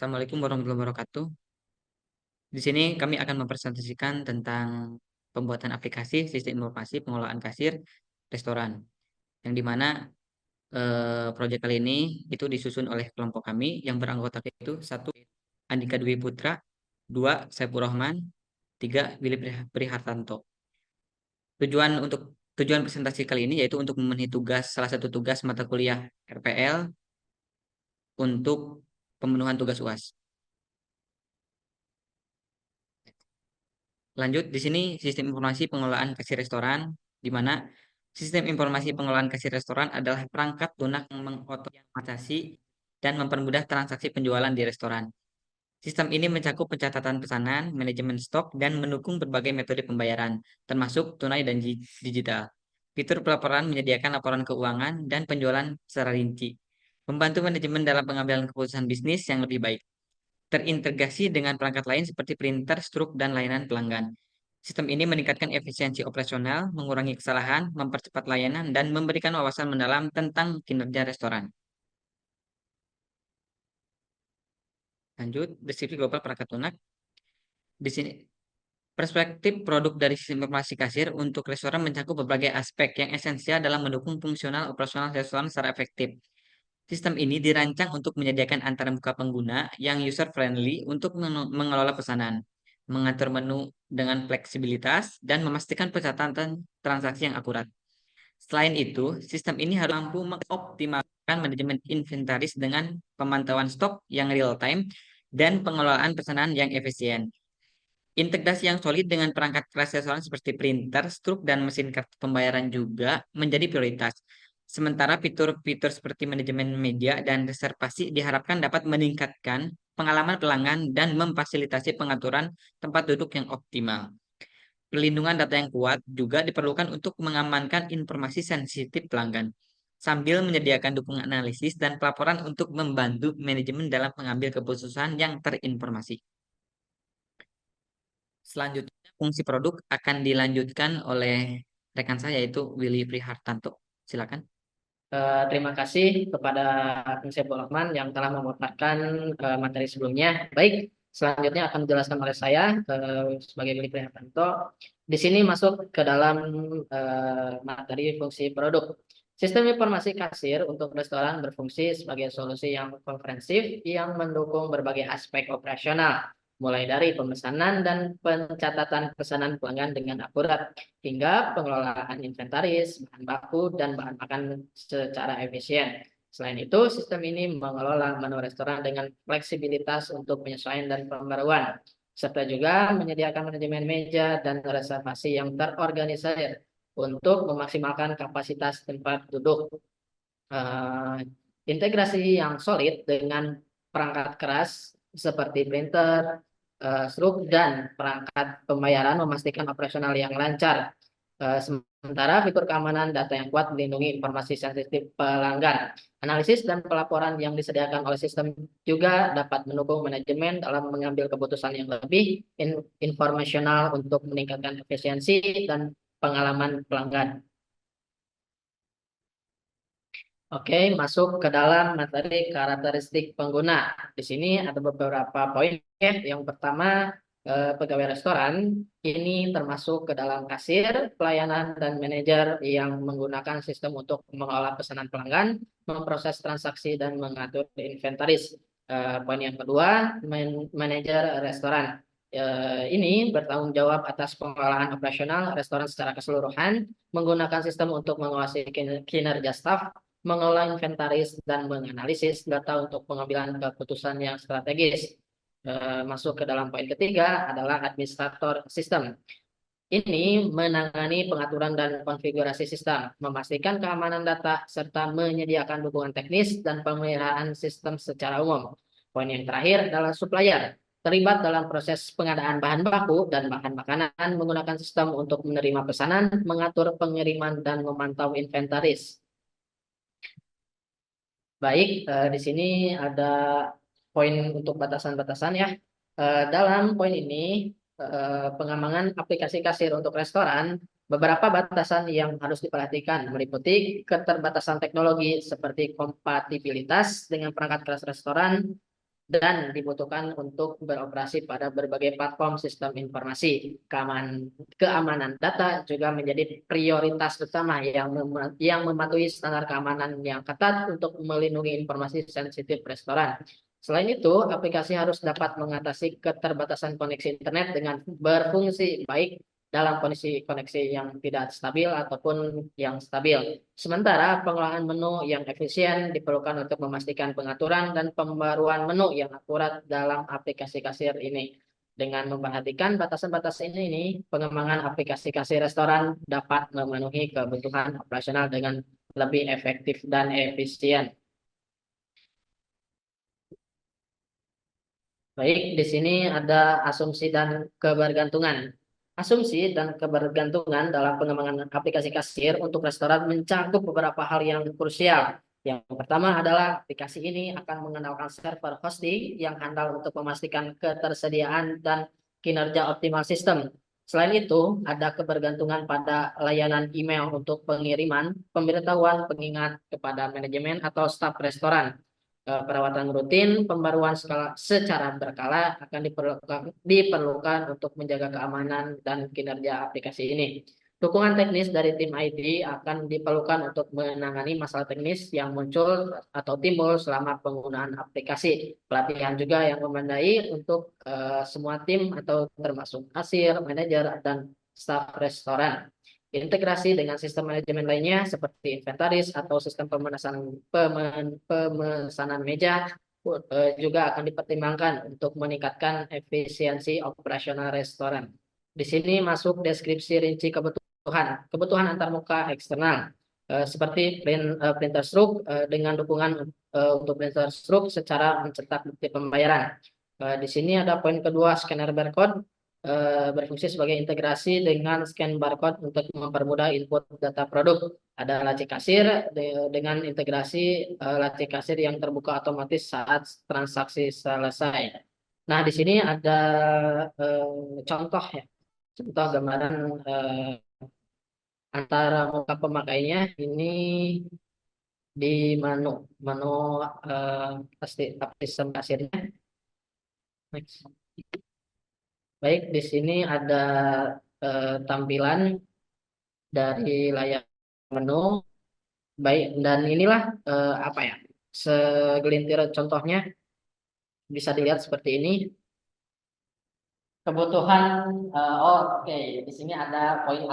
Assalamualaikum warahmatullahi wabarakatuh. Di sini kami akan mempresentasikan tentang pembuatan aplikasi sistem informasi pengelolaan kasir restoran, yang dimana proyek kali ini itu disusun oleh kelompok kami yang beranggota itu satu Andika Dwi Putra, dua Saiful Rahman, tiga Willy Prihartanto. Tujuan presentasi kali ini yaitu untuk memenuhi salah satu tugas mata kuliah RPL untuk pemenuhan tugas UAS. Lanjut, di sini sistem informasi pengelolaan kasir restoran, di mana sistem informasi pengelolaan kasir restoran adalah perangkat lunak yang mengotomatisasi dan mempermudah transaksi penjualan di restoran. Sistem ini mencakup pencatatan pesanan, manajemen stok, dan mendukung berbagai metode pembayaran, termasuk tunai dan digital. Fitur pelaporan menyediakan laporan keuangan dan penjualan secara rinci, membantu manajemen dalam pengambilan keputusan bisnis yang lebih baik, terintegrasi dengan perangkat lain seperti printer, struk, dan layanan pelanggan. Sistem ini meningkatkan efisiensi operasional, mengurangi kesalahan, mempercepat layanan, dan memberikan wawasan mendalam tentang kinerja restoran. Lanjut, deskripsi global perangkat lunak. Di sini, perspektif produk dari sistem informasi kasir untuk restoran mencakup berbagai aspek yang esensial dalam mendukung fungsional operasional restoran secara efektif. Sistem ini dirancang untuk menyediakan antarmuka pengguna yang user-friendly untuk mengelola pesanan, mengatur menu dengan fleksibilitas, dan memastikan pencatatan transaksi yang akurat. Selain itu, sistem ini harus mampu mengoptimalkan manajemen inventaris dengan pemantauan stok yang real-time dan pengelolaan pesanan yang efisien. Integrasi yang solid dengan perangkat keras restoran seperti printer, struk, dan mesin kartu pembayaran juga menjadi prioritas. Sementara fitur-fitur seperti manajemen media dan reservasi diharapkan dapat meningkatkan pengalaman pelanggan dan memfasilitasi pengaturan tempat duduk yang optimal. Perlindungan data yang kuat juga diperlukan untuk mengamankan informasi sensitif pelanggan, sambil menyediakan dukungan analisis dan pelaporan untuk membantu manajemen dalam mengambil keputusan yang terinformasi. Selanjutnya, fungsi produk akan dilanjutkan oleh rekan saya yaitu Willy Prihartanto. Silakan. Terima kasih kepada Kang Saiful Rahman yang telah memaparkan materi sebelumnya. Baik, selanjutnya akan dijelaskan oleh saya sebagai Billy Prihartanto. Di sini masuk ke dalam materi fungsi produk. Sistem informasi kasir untuk restoran berfungsi sebagai solusi yang komprehensif yang mendukung berbagai aspek operasional, mulai dari pemesanan dan pencatatan pesanan pelanggan dengan akurat hingga pengelolaan inventaris, bahan baku, dan bahan makan secara efisien. Selain itu, sistem ini mengelola menu restoran dengan fleksibilitas untuk penyesuaian dan pembaruan, serta juga menyediakan manajemen meja dan reservasi yang terorganisir untuk memaksimalkan kapasitas tempat duduk. Eh, Integrasi yang solid dengan perangkat keras seperti printer, struk, dan perangkat pembayaran memastikan operasional yang lancar. Sementara fitur keamanan data yang kuat melindungi informasi sensitif pelanggan. Analisis dan pelaporan yang disediakan oleh sistem juga dapat mendukung manajemen dalam mengambil keputusan yang lebih informasional untuk meningkatkan efisiensi dan pengalaman pelanggan. Oke, masuk ke dalam materi karakteristik pengguna. Di sini ada beberapa poin ya. Yang pertama, pegawai restoran ini termasuk ke dalam kasir, pelayanan, dan manajer yang menggunakan sistem untuk mengolah pesanan pelanggan, memproses transaksi, dan mengatur inventaris. Poin yang kedua, manajer restoran. Ini bertanggung jawab atas pengolahan operasional restoran secara keseluruhan, menggunakan sistem untuk menguasai kinerja staf, mengelola inventaris, dan menganalisis data untuk pengambilan keputusan yang strategis. Masuk ke dalam poin ketiga adalah administrator sistem. Ini menangani pengaturan dan konfigurasi sistem, memastikan keamanan data, serta menyediakan dukungan teknis dan pemeliharaan sistem secara umum. Poin yang terakhir adalah supplier, terlibat dalam proses pengadaan bahan baku dan bahan makanan menggunakan sistem untuk menerima pesanan, mengatur pengiriman, dan memantau inventaris. Baik, di sini ada poin untuk batasan-batasan ya. Dalam poin ini, pengembangan aplikasi kasir untuk restoran, beberapa batasan yang harus diperhatikan meliputi keterbatasan teknologi seperti kompatibilitas dengan perangkat keras restoran, dan dibutuhkan untuk beroperasi pada berbagai platform sistem informasi. Keamanan data juga menjadi prioritas utama yang mematuhi standar keamanan yang ketat untuk melindungi informasi sensitif restoran. Selain itu, aplikasi harus dapat mengatasi keterbatasan koneksi internet dengan berfungsi baik dalam kondisi koneksi yang tidak stabil ataupun yang stabil. Sementara pengelolaan menu yang efisien diperlukan untuk memastikan pengaturan dan pembaruan menu yang akurat dalam aplikasi kasir ini. Dengan memperhatikan batasan-batasan ini, pengembangan aplikasi kasir restoran dapat memenuhi kebutuhan operasional dengan lebih efektif dan efisien. Baik, di sini ada asumsi dan kebergantungan. Asumsi dan kebergantungan dalam pengembangan aplikasi kasir untuk restoran mencakup beberapa hal yang krusial. Yang pertama adalah aplikasi ini akan mengenalkan server hosting yang handal untuk memastikan ketersediaan dan kinerja optimal sistem. Selain itu, ada kebergantungan pada layanan email untuk pengiriman, pemberitahuan, pengingat kepada manajemen atau staf restoran. Perawatan rutin, pembaruan secara berkala akan diperlukan untuk menjaga keamanan dan kinerja aplikasi ini. Dukungan teknis dari tim IT akan diperlukan untuk menangani masalah teknis yang muncul atau timbul selama penggunaan aplikasi. Pelatihan juga yang memadai untuk semua tim atau termasuk kasir, manajer, dan staf restoran. Integrasi dengan sistem manajemen lainnya seperti inventaris atau sistem pemesanan meja juga akan dipertimbangkan untuk meningkatkan efisiensi operasional restoran. Di sini masuk deskripsi rinci kebutuhan antarmuka eksternal seperti printer stroke dengan dukungan untuk printer stroke secara mencetak bukti pembayaran. Di sini ada poin kedua, scanner barcode berfungsi sebagai integrasi dengan scan barcode untuk mempermudah input data produk. Ada laci kasir dengan integrasi laci kasir yang terbuka otomatis saat transaksi selesai. Nah, di sini ada contoh ya, contoh gambaran antara muka pemakainya ini di menu pasti sistem kasirnya. Next. Baik, di sini ada tampilan dari layar menu. Baik, dan inilah apa ya? Segelintir contohnya bisa dilihat seperti ini. Kebutuhan, oke. Di sini ada poin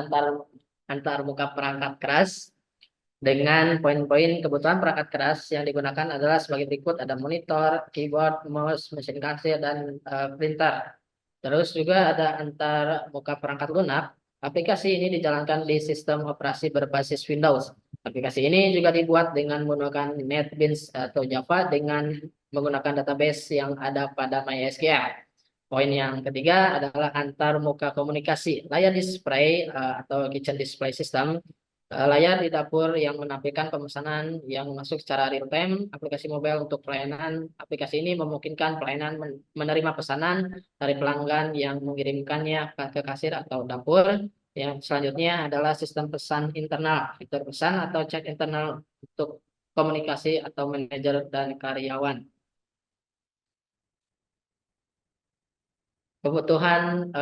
antar muka perangkat keras dengan poin-poin kebutuhan perangkat keras yang digunakan adalah sebagai berikut: ada monitor, keyboard, mouse, mesin kasir, dan printer. Terus juga ada antar muka perangkat lunak. Aplikasi ini dijalankan di sistem operasi berbasis Windows. Aplikasi ini juga dibuat dengan menggunakan NetBeans atau Java dengan menggunakan database yang ada pada MySQL. Poin yang ketiga adalah antar muka komunikasi. Layar display atau kitchen display system, layar di dapur yang menampilkan pemesanan yang masuk secara real time. Aplikasi mobile untuk pelayanan. Aplikasi ini memungkinkan pelayanan menerima pesanan dari pelanggan yang mengirimkannya ke kasir atau dapur. Yang selanjutnya adalah sistem pesan internal, fitur pesan atau chat internal untuk komunikasi atau manajer dan karyawan. Kebutuhan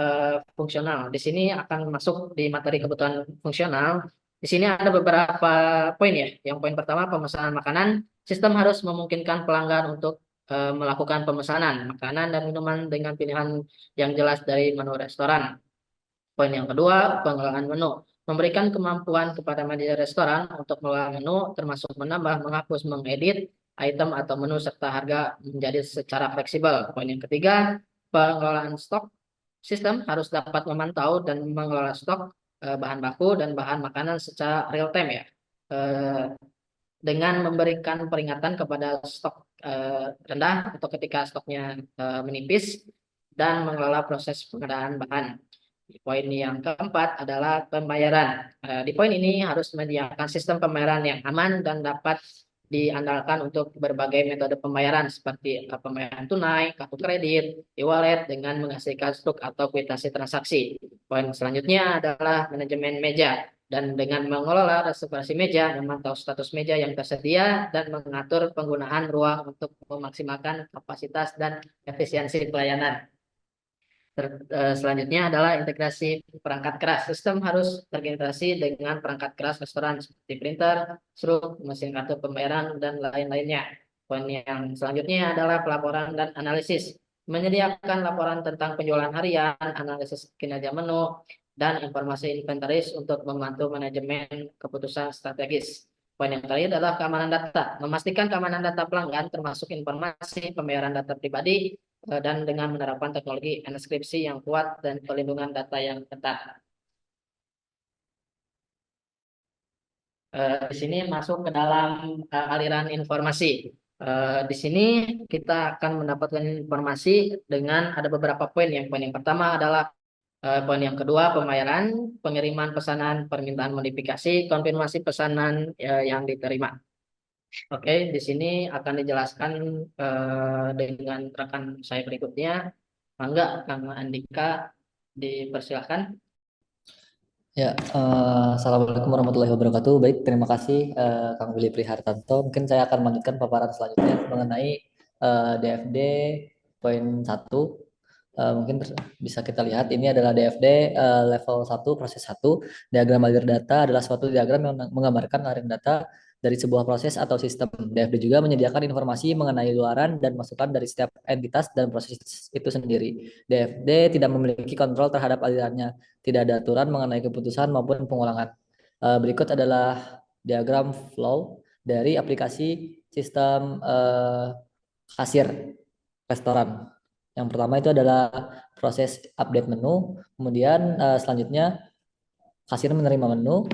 fungsional. Di sini akan masuk di materi kebutuhan fungsional. Di sini ada beberapa poin ya. Yang poin pertama, pemesanan makanan. Sistem harus memungkinkan pelanggan untuk melakukan pemesanan makanan dan minuman dengan pilihan yang jelas dari menu restoran. Poin yang kedua, pengelolaan menu. Memberikan kemampuan kepada manajer restoran untuk mengelola menu, termasuk menambah, menghapus, mengedit item atau menu serta harga menjadi secara fleksibel. Poin yang ketiga, pengelolaan stok. Sistem harus dapat memantau dan mengelola stok bahan baku dan bahan makanan secara real time ya. Eh, dengan memberikan peringatan kepada stok rendah atau ketika stoknya menipis dan mengelola proses pengadaan bahan. Poin yang keempat adalah pembayaran. Di poin ini harus menyediakan sistem pembayaran yang aman dan dapat diandalkan untuk berbagai metode pembayaran seperti pembayaran tunai, kartu kredit, e-wallet dengan menghasilkan stok atau kwitansi transaksi. Poin selanjutnya adalah manajemen meja. Dan dengan mengelola reservasi meja, memantau status meja yang tersedia, dan mengatur penggunaan ruang untuk memaksimalkan kapasitas dan efisiensi pelayanan. Selanjutnya adalah integrasi perangkat keras. Sistem harus terintegrasi dengan perangkat keras restoran seperti printer, struk, mesin kartu pembayaran, dan lain-lainnya. Poin yang selanjutnya adalah pelaporan dan analisis. Menyediakan laporan tentang penjualan harian, analisis kinerja menu, dan informasi inventaris untuk membantu manajemen keputusan strategis. Poin yang terakhir adalah keamanan data. Memastikan keamanan data pelanggan termasuk informasi pembayaran data pribadi, dan dengan menerapkan teknologi enkripsi yang kuat dan perlindungan data yang ketat. Di sini masuk ke dalam aliran informasi. Di sini kita akan mendapatkan informasi dengan ada beberapa poin. Yang poin yang pertama adalah poin yang kedua pembayaran, pengiriman pesanan, permintaan modifikasi, konfirmasi pesanan yang diterima. Oke, di sini akan dijelaskan dengan rekan saya berikutnya. Mangga, Kang Andika, dipersilakan. Ya, Assalamualaikum warahmatullahi wabarakatuh. Baik, terima kasih Kang Willy Prihartanto. Mungkin saya akan melanjutkan paparan selanjutnya mengenai DFD poin 1. Mungkin bisa kita lihat ini adalah DFD level 1 proses 1. Diagram alir data adalah suatu diagram yang menggambarkan aliran data dari sebuah proses atau sistem. DFD juga menyediakan informasi mengenai luaran dan masukan dari setiap entitas dan proses itu sendiri. DFD tidak memiliki kontrol terhadap alirannya, tidak ada aturan mengenai keputusan maupun pengulangan. Berikut adalah diagram flow dari aplikasi sistem kasir restoran. Yang pertama itu adalah proses update menu, kemudian selanjutnya kasir menerima menu,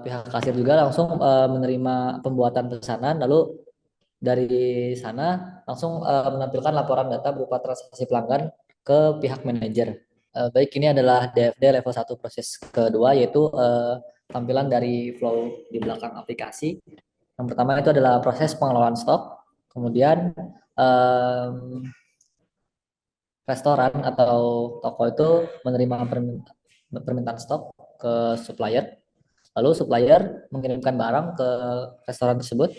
pihak kasir juga langsung menerima pembuatan pesanan, lalu dari sana langsung menampilkan laporan data berupa transaksi pelanggan ke pihak manajer. Baik, ini adalah DFD level 1 proses kedua, yaitu tampilan dari flow di belakang aplikasi. Yang pertama itu adalah proses pengelolaan stok, kemudian restoran atau toko itu menerima permintaan stok ke supplier, lalu supplier mengirimkan barang ke restoran tersebut.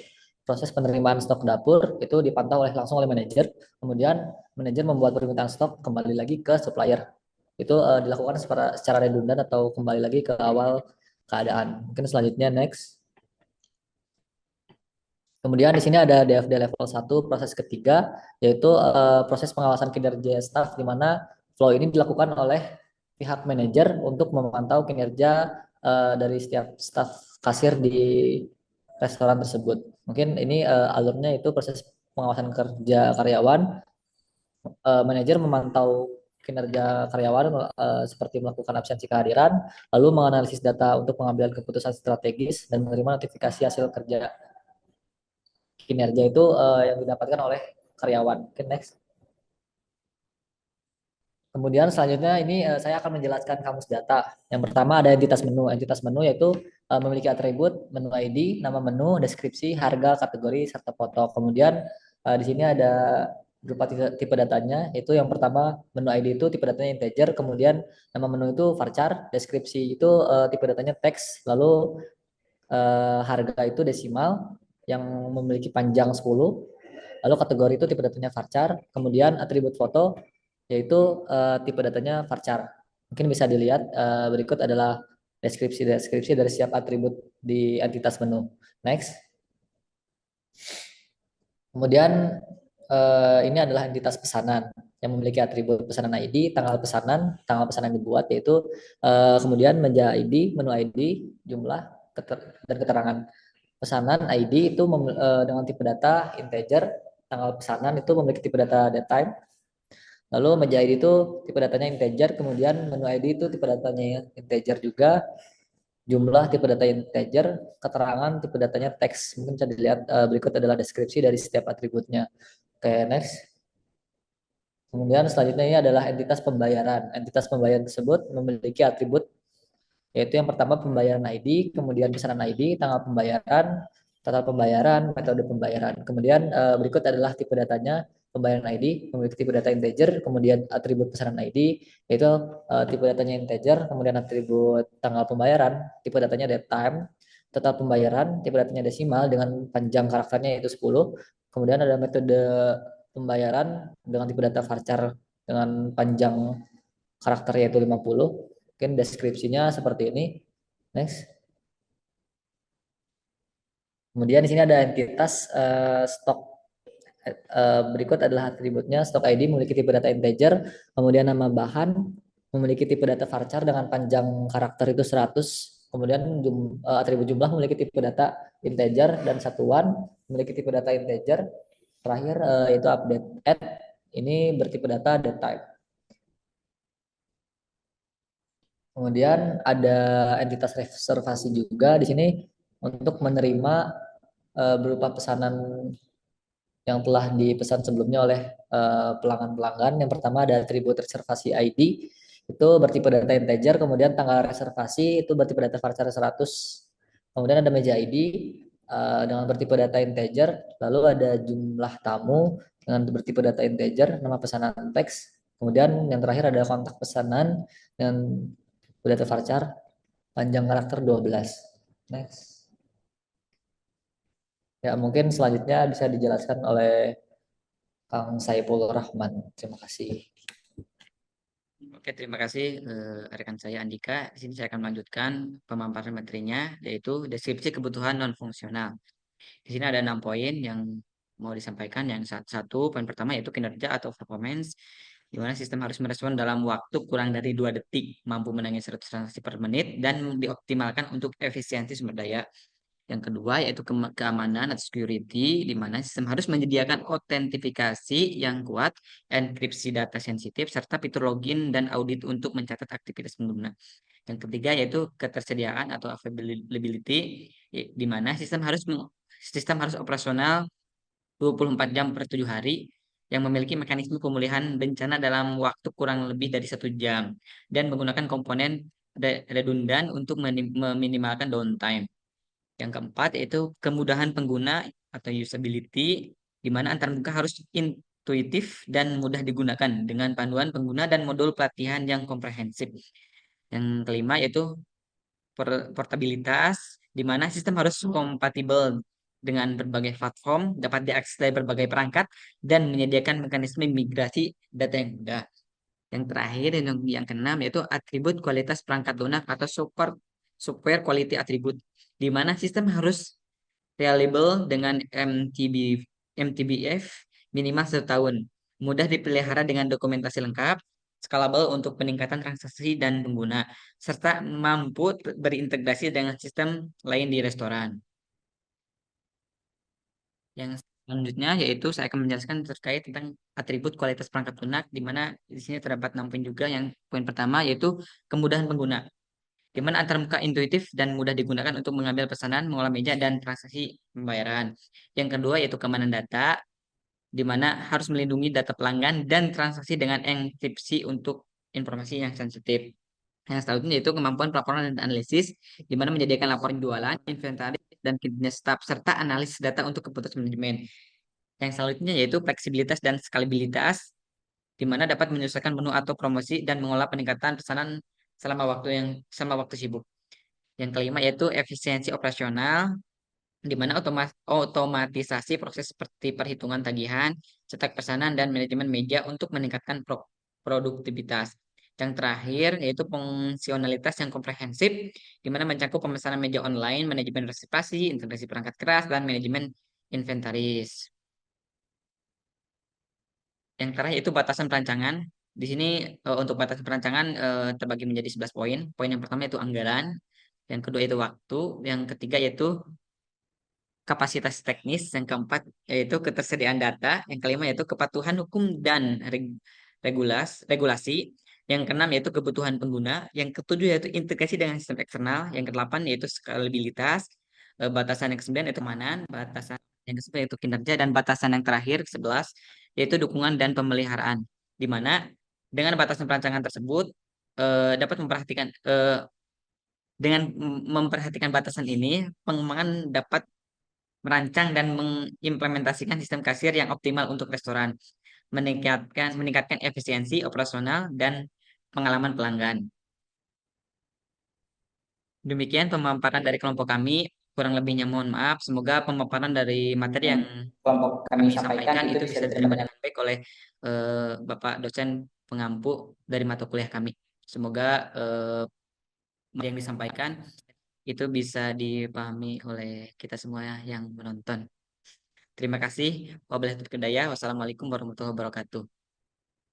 Proses penerimaan stok dapur itu dipantau langsung oleh manajer, kemudian manajer membuat permintaan stok kembali lagi ke supplier. Itu dilakukan secara redundan atau kembali lagi ke awal keadaan. Mungkin selanjutnya next. Kemudian di sini ada DFD level 1 proses ketiga, yaitu proses pengawasan kinerja staff, di mana flow ini dilakukan oleh pihak manajer untuk memantau kinerja dari setiap staff kasir di restoran tersebut. Mungkin ini alurnya itu proses pengawasan kerja karyawan, manajer memantau kinerja karyawan seperti melakukan absensi kehadiran, lalu menganalisis data untuk pengambilan keputusan strategis dan menerima notifikasi hasil kerja kinerja itu yang didapatkan oleh karyawan. Oke, next. Kemudian selanjutnya ini saya akan menjelaskan kamus data. Yang pertama ada entitas menu. Entitas menu yaitu memiliki atribut menu ID, nama menu, deskripsi, harga, kategori, serta foto. Kemudian di sini ada berupa tipe datanya, yaitu yang pertama menu ID itu tipe datanya integer, kemudian nama menu itu varchar, deskripsi itu tipe datanya teks, lalu harga itu desimal yang memiliki panjang 10. Lalu kategori itu tipe datanya varchar, kemudian atribut foto yaitu tipe datanya varchar. Mungkin bisa dilihat berikut adalah deskripsi dari setiap atribut di entitas menu. Next. Kemudian ini adalah entitas pesanan yang memiliki atribut pesanan ID, tanggal pesanan dibuat, yaitu kemudian meja ID, menu ID, jumlah dan keterangan. Pesanan ID itu dengan tipe data integer, tanggal pesanan itu memiliki tipe data datetime. Lalu meja ID itu tipe datanya integer, kemudian menu ID itu tipe datanya integer juga, jumlah tipe data integer, keterangan tipe datanya teks. Mungkin bisa dilihat berikut adalah deskripsi dari setiap atributnya. Oke, next. Kemudian selanjutnya ini adalah entitas pembayaran. Entitas pembayaran tersebut memiliki atribut, yaitu yang pertama pembayaran ID, kemudian pesanan ID, tanggal pembayaran, total pembayaran, metode pembayaran. Kemudian berikut adalah tipe datanya, pembayaran ID memiliki tipe data integer, kemudian atribut pesanan ID yaitu tipe datanya integer, kemudian atribut tanggal pembayaran, tipe datanya date time, total pembayaran, tipe datanya desimal dengan panjang karakternya yaitu 10. Kemudian ada metode pembayaran dengan tipe data varchar dengan panjang karakter yaitu 50. Mungkin deskripsinya seperti ini. Next. Kemudian di sini ada entitas stok. Berikut adalah atributnya. Stok ID memiliki tipe data integer, kemudian nama bahan memiliki tipe data varchar dengan panjang karakter itu 100. Kemudian atribut jumlah memiliki tipe data integer dan satuan memiliki tipe data integer. Terakhir yaitu update add ini bertipe data date type. Kemudian ada entitas reservasi juga di sini untuk menerima berupa pesanan yang telah dipesan sebelumnya oleh pelanggan-pelanggan. Yang pertama ada atribut reservasi ID itu bertipe data integer, kemudian tanggal reservasi itu bertipe data varchar 100. Kemudian ada meja ID dengan bertipe data integer, lalu ada jumlah tamu dengan bertipe data integer, nama pesanan teks. Kemudian yang terakhir ada kontak pesanan dengan data varchar panjang karakter 12. Next. Ya, mungkin selanjutnya bisa dijelaskan oleh Kang Saiful Rahman. Terima kasih. Oke, terima kasih rekan saya Andika. Di sini saya akan melanjutkan pemaparan materinya, yaitu deskripsi kebutuhan non-fungsional. Di sini ada 6 poin yang mau disampaikan. Yang satu, poin pertama yaitu kinerja atau performance, di mana sistem harus merespon dalam waktu kurang dari 2 detik, mampu menangani 100 transaksi per menit, dan dioptimalkan untuk efisiensi sumber daya. Yang kedua yaitu keamanan atau security, di mana sistem harus menyediakan autentifikasi yang kuat, enkripsi data sensitif, serta fitur login dan audit untuk mencatat aktivitas pengguna. Yang ketiga yaitu ketersediaan atau availability, di mana sistem harus operasional 24 jam per 7 hari, yang memiliki mekanisme pemulihan bencana dalam waktu kurang lebih dari 1 jam, dan menggunakan komponen redundan untuk meminimalkan downtime. Yang keempat yaitu kemudahan pengguna atau usability, di mana antarmuka harus intuitif dan mudah digunakan dengan panduan pengguna dan modul pelatihan yang komprehensif. Yang kelima yaitu portabilitas, di mana sistem harus kompatibel dengan berbagai platform, dapat diakses dari berbagai perangkat, dan menyediakan mekanisme migrasi data yang mudah. Yang terakhir, yang keenam, yaitu atribut kualitas perangkat lunak atau software quality attribute, di mana sistem harus reliable dengan MTBF minimal 1 tahun, mudah dipelihara dengan dokumentasi lengkap, scalable untuk peningkatan transaksi dan pengguna, serta mampu berintegrasi dengan sistem lain di restoran. Yang selanjutnya yaitu saya akan menjelaskan terkait tentang atribut kualitas perangkat lunak, di mana di sini terdapat 6 poin juga. Yang poin pertama yaitu kemudahan pengguna, di mana antarmuka intuitif dan mudah digunakan untuk mengambil pesanan, mengolah meja, dan transaksi pembayaran. Yang kedua yaitu keamanan data, di mana harus melindungi data pelanggan dan transaksi dengan enkripsi untuk informasi yang sensitif. Yang selanjutnya yaitu kemampuan pelaporan dan analisis, di mana menyediakan laporan jualan, inventaris, dan kinerja staf, serta analisis data untuk keputusan manajemen. Yang selanjutnya yaitu fleksibilitas dan skalibilitas, di mana dapat menyelesaikan menu atau promosi dan mengolah peningkatan pesanan selama waktu sibuk. Yang kelima yaitu efisiensi operasional, di mana otomatisasi proses seperti perhitungan tagihan, cetak pesanan, dan manajemen meja untuk meningkatkan produktivitas. Yang terakhir yaitu fungsionalitas yang komprehensif, di mana mencakup pemesanan meja online, manajemen reservasi, integrasi perangkat keras, dan manajemen inventaris. Yang terakhir itu batasan perancangan. Di sini untuk batasan perancangan terbagi menjadi 11 poin. Poin yang pertama itu anggaran, yang kedua itu waktu, yang ketiga yaitu kapasitas teknis, yang keempat yaitu ketersediaan data, yang kelima yaitu kepatuhan hukum dan regulasi, yang keenam yaitu kebutuhan pengguna, yang ketujuh yaitu integrasi dengan sistem eksternal, yang kedelapan yaitu skalabilitas, batasan yang kesembilan yaitu keamanan, batasan yang ke-10 yaitu kinerja, dan batasan yang terakhir ke-11 yaitu dukungan dan pemeliharaan, di mana dengan batasan perancangan tersebut dapat memperhatikan dengan memperhatikan batasan ini, pengembangan dapat merancang dan mengimplementasikan sistem kasir yang optimal untuk restoran. meningkatkan efisiensi operasional dan pengalaman pelanggan. Demikian pemaparan dari kelompok kami. Kurang lebihnya mohon maaf. Semoga pemaparan dari materi yang kelompok kami kami sampaikan sampaikan itu itu bisa bisa diterima diterima dengan dengan baik oleh Bapak dosen pengampu dari mata kuliah kami. Semoga materi yang disampaikan itu bisa dipahami oleh kita semua yang menonton. Terima kasih. Wabillahi taufiq wal hidayah. Wassalamualaikum warahmatullahi wabarakatuh.